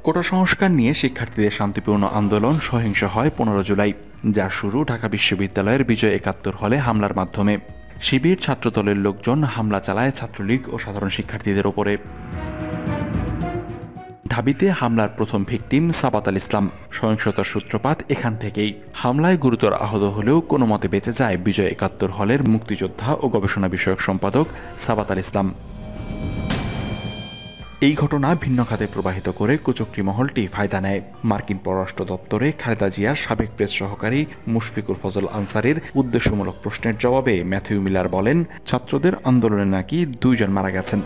কোটা সংস্কার নিয়ে শিক্ষার্থীদের শান্তিপূর্ণ আন্দোলন সহিংস হয় 15 জুলাই, যার শুরু ঢাকা বিশ্ববিদ্যালয়ের বিজয় 71 হলে হামলার মাধ্যমে। শিবির ছাত্রদলের লোকজন হামলা চালায় ছাত্রলীগ ও সাধারণ শিক্ষার্থীদের ওপরে। ঢাবিতে হামলার প্রথম ভিকটিম সাবাত আল ইসলাম। সহিংসতার সূত্রপাত এখান থেকেই। হামলায় গুরুতর আহত হলেও কোনো মতে বেঁচে যায় বিজয় 71 হলের মুক্তিযোদ্ধা ও গবেষণা বিষয়ক সম্পাদক সাবাত আল ইসলাম। এই ঘটনা ভিন্ন খাতে প্রবাহিত করে কুচক্রী মহলটি ফায়দা নেয়। মার্কিন পররাষ্ট্র দপ্তরে খালেদা জিয়ার সাবেক প্রেস সহকারী মুশফিকুর ফজল আনসারীর উদ্দেশ্যমূলক প্রশ্নের জবাবে ম্যাথিউ মিলার বলেন, ছাত্রদের আন্দোলনে নাকি 2 জন মারা গেছেন।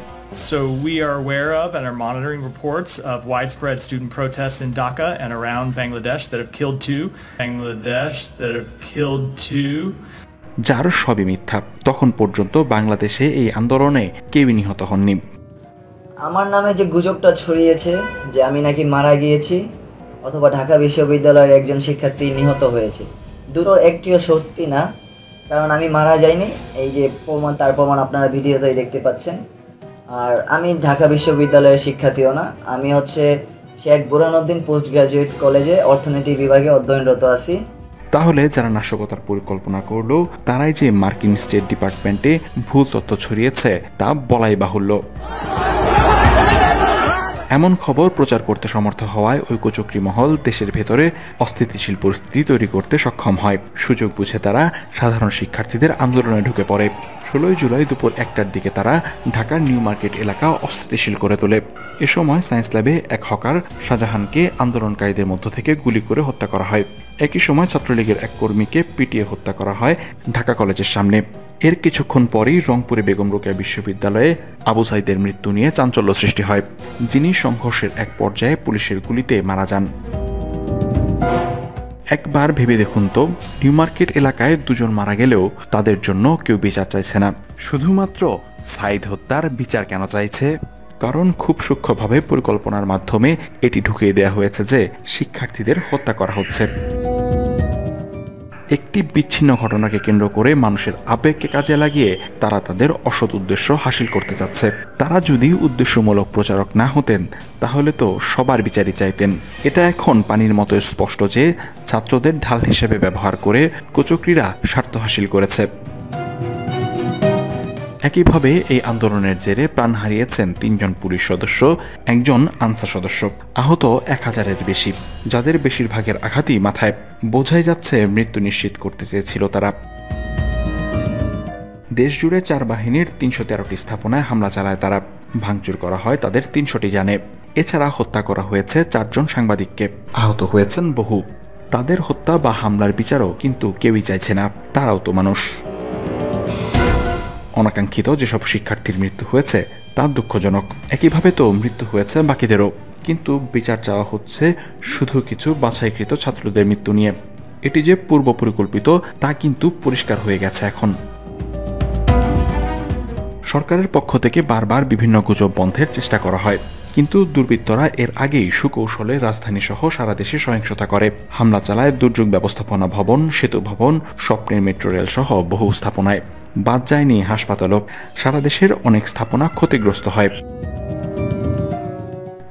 So we are aware of and are monitoring reports of widespread student protests in Dhaka and around Bangladesh that have killed 2. যার সবই মিথ্যা। তখন পর্যন্ত বাংলাদেশে এই আন্দোলনে কেউই নিহত হননি। আমার নামে যে গুজবটা ছড়িয়েছে যে আমি নাকি মারা গিয়েছি অথবা ঢাকা বিশ্ববিদ্যালয়ের একজন শিক্ষার্থী নিহত হয়েছে, দুটোর একটিও সত্যি না। কারণ আমি মারা যাইনি, এই যে তার প্রমাণ আপনারা ভিডিওতেই দেখতে পাচ্ছেন। আর আমি ঢাকা বিশ্ববিদ্যালয়ের শিক্ষার্থীও না, আমি শেখ বুরহানুদ্দিন পোস্ট গ্রাজুয়েট কলেজে অর্থনীতি বিভাগে অধ্যয়নরত আছি। তাহলে যারা নাশকতার পরিকল্পনা করলো তারাই যে মার্কিন স্টেট ডিপার্টমেন্টে ভুল তথ্য ছড়িয়েছে তা বলাই বাহুল্য। এমন খবর প্রচার করতে সমর্থ হওয়ায় ওই কুচক্রী মহল দেশের ভেতরে অস্থিতিশীল পরিস্থিতি তৈরি করতে সক্ষম হয়। সুযোগ বুঝে তারা সাধারণ শিক্ষার্থীদের আন্দোলনে ঢুকে পড়ে। 16 জুলাই দুপুর 1টার দিকে তারা ঢাকার নিউ মার্কেট এলাকা অস্থিতিশীল করে তোলে। এ সময় সায়েন্স ল্যাবে এক হকার শাহজাহানকে আন্দোলনকারীদের মধ্য থেকে গুলি করে হত্যা করা হয়। একই সময় ছাত্রলীগের এক কর্মীকে পিটিয়ে হত্যা করা হয় ঢাকা কলেজের সামনে। এর কিছুক্ষণ পরেই রংপুরে বেগম রোকেয়া বিশ্ববিদ্যালয়ে আবু সাইদের মৃত্যু নিয়ে চাঞ্চল্য সৃষ্টি হয়, যিনি সংঘর্ষের এক পর্যায়ে পুলিশের গুলিতে মারা যান। একবার ভেবে দেখুন তো, নিউ মার্কেট এলাকায় 2 জন মারা গেলেও তাদের জন্য কেউ বিচার চাইছে না। শুধুমাত্র সাইদ হত্যার বিচার কেন চাইছে? কারণ খুব সূক্ষ্মভাবে পরিকল্পনার মাধ্যমে এটি ঢুকিয়ে দেওয়া হয়েছে যে শিক্ষার্থীদের হত্যা করা হচ্ছে। একটি বিচ্ছিন্ন ঘটনাকে কেন্দ্র করে মানুষের আবেগকে কাজে লাগিয়ে তারা তাদের অসৎ উদ্দেশ্য হাসিল করতে যাচ্ছে। তারা যদি উদ্দেশ্যমূলক প্রচারক না হতেন তাহলে তো সবার বিচারই চাইতেন। এটা এখন পানির মতো স্পষ্ট যে ছাত্রদের ঢাল হিসেবে ব্যবহার করে কুচক্রীরা স্বার্থ হাসিল করেছে। একইভাবে এই আন্দোলনের জেরে প্রাণ হারিয়েছেন 3 জন পুলিশ সদস্য, 1 জন আনসার সদস্য, আহত 1000-এর বেশি, যাদের বেশিরভাগের আঘাতই মাথায়। বোঝাই যাচ্ছে মৃত্যু নিশ্চিত করতে চেয়েছিল তারা। দেশজুড়ে 4 বাহিনীর 313টি স্থাপনায় হামলা চালায় তারা। ভাঙচুর করা হয় তাদের 300টি যানে। এছাড়া হত্যা করা হয়েছে 4 জন সাংবাদিককে, আহত হয়েছেন বহু। তাদের হত্যা বা হামলার বিচারও কিন্তু কেউই চাইছে না, তারাও তো মানুষ। অনাকাঙ্ক্ষিত যেসব শিক্ষার্থীর মৃত্যু হয়েছে তা দুঃখজনক। একইভাবে তো মৃত্যু হয়েছে বাকিদেরও, কিন্তু বিচার চাওয়া হচ্ছে শুধু কিছু বাছাইকৃত ছাত্রদের মৃত্যু নিয়ে। এটি যে পূর্ব পরিকল্পিত তা কিন্তু পরিষ্কার হয়ে গেছে এখন। সরকারের পক্ষ থেকে বারবার বিভিন্ন গুজব বন্ধের চেষ্টা করা হয়, কিন্তু দুর্বৃত্তরা এর আগেই সুকৌশলে রাজধানী সহ সারা দেশে সহিংসতা করে। হামলা চালায় দুর্যোগ ব্যবস্থাপনা ভবন, সেতু ভবন, স্বপ্নের মেট্রো রেল সহ বহু স্থাপনায়। বাদ যায়নি হাসপাতালও। সারা দেশের অনেক স্থাপনা ক্ষতিগ্রস্ত হয়।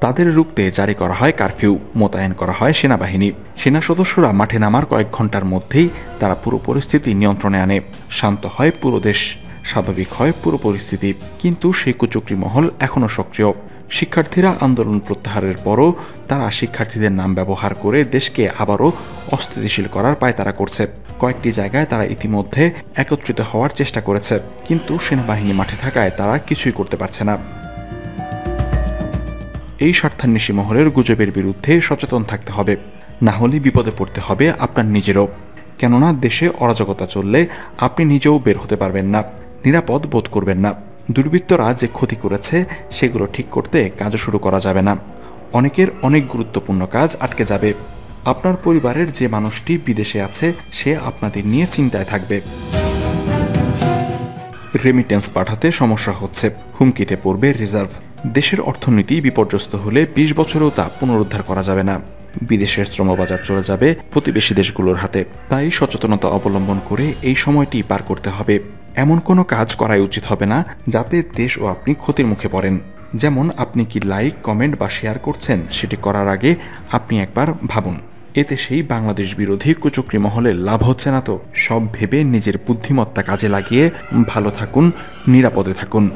তাদের রুখতে জারি করা হয় কারফিউ, মোতায়েন করা হয় সেনাবাহিনী। সেনা সদস্যরা মাঠে নামার কয়েক ঘন্টার মধ্যেই তারা পুরো পরিস্থিতি নিয়ন্ত্রণে আনে। শান্ত হয় পুরো দেশ, স্বাভাবিক হয় পুরো পরিস্থিতি। কিন্তু সেই কুচক্রী মহল এখনও সক্রিয়। শিক্ষার্থীরা আন্দোলন প্রত্যাহারের পরও তারা শিক্ষার্থীদের নাম ব্যবহার করে দেশকে আবারও অস্থিতিশীল করার পায়তারা করছে। কয়েকটি জায়গায় তারা ইতিমধ্যে একত্রিত হওয়ার চেষ্টা করেছে, কিন্তু সেনাবাহিনী মাঠে থাকায় তারা কিছুই করতে পারছে না। এই স্বার্থান্বেষী মহলের গুজবের বিরুদ্ধে সচেতন থাকতে হবে, না হলে বিপদে পড়তে হবে আপনার নিজেরও। কেননা দেশে অরাজকতা চললে আপনি নিজেও বের হতে পারবেন না, নিরাপদ বোধ করবেন না। দুর্বৃত্তরা যে ক্ষতি করেছে সেগুলো ঠিক করতে কাজও শুরু করা যাবে না। অনেকের অনেক গুরুত্বপূর্ণ কাজ আটকে যাবে। আপনার পরিবারের যে মানুষটি বিদেশে আছে সে আপনাদের নিয়ে চিন্তায় থাকবে। রেমিটেন্স পাঠাতে সমস্যা হচ্ছে, হুমকিতে পড়বে রিজার্ভ। দেশের অর্থনীতি বিপর্যস্ত হলে 20 বছরেও তা পুনরুদ্ধার করা যাবে না। বিদেশের শ্রমবাজার চলে যাবে প্রতিবেশী দেশগুলোর হাতে। তাই সচেতনতা অবলম্বন করে এই সময়টি পার করতে হবে। এমন কোনো কাজ করাই উচিত হবে না যাতে দেশ ও আপনি ক্ষতির মুখে পড়েন। যেমন আপনি কি লাইক, কমেন্ট বা শেয়ার করছেন সেটি করার আগে আপনি একবার ভাবুন, এতে সেই বাংলাদেশ বিরোধী কুচক্রী মহলের লাভ হচ্ছে না তো? সব ভেবে নিজের বুদ্ধিমত্তা কাজে লাগিয়ে ভালো থাকুন, নিরাপদে থাকুন।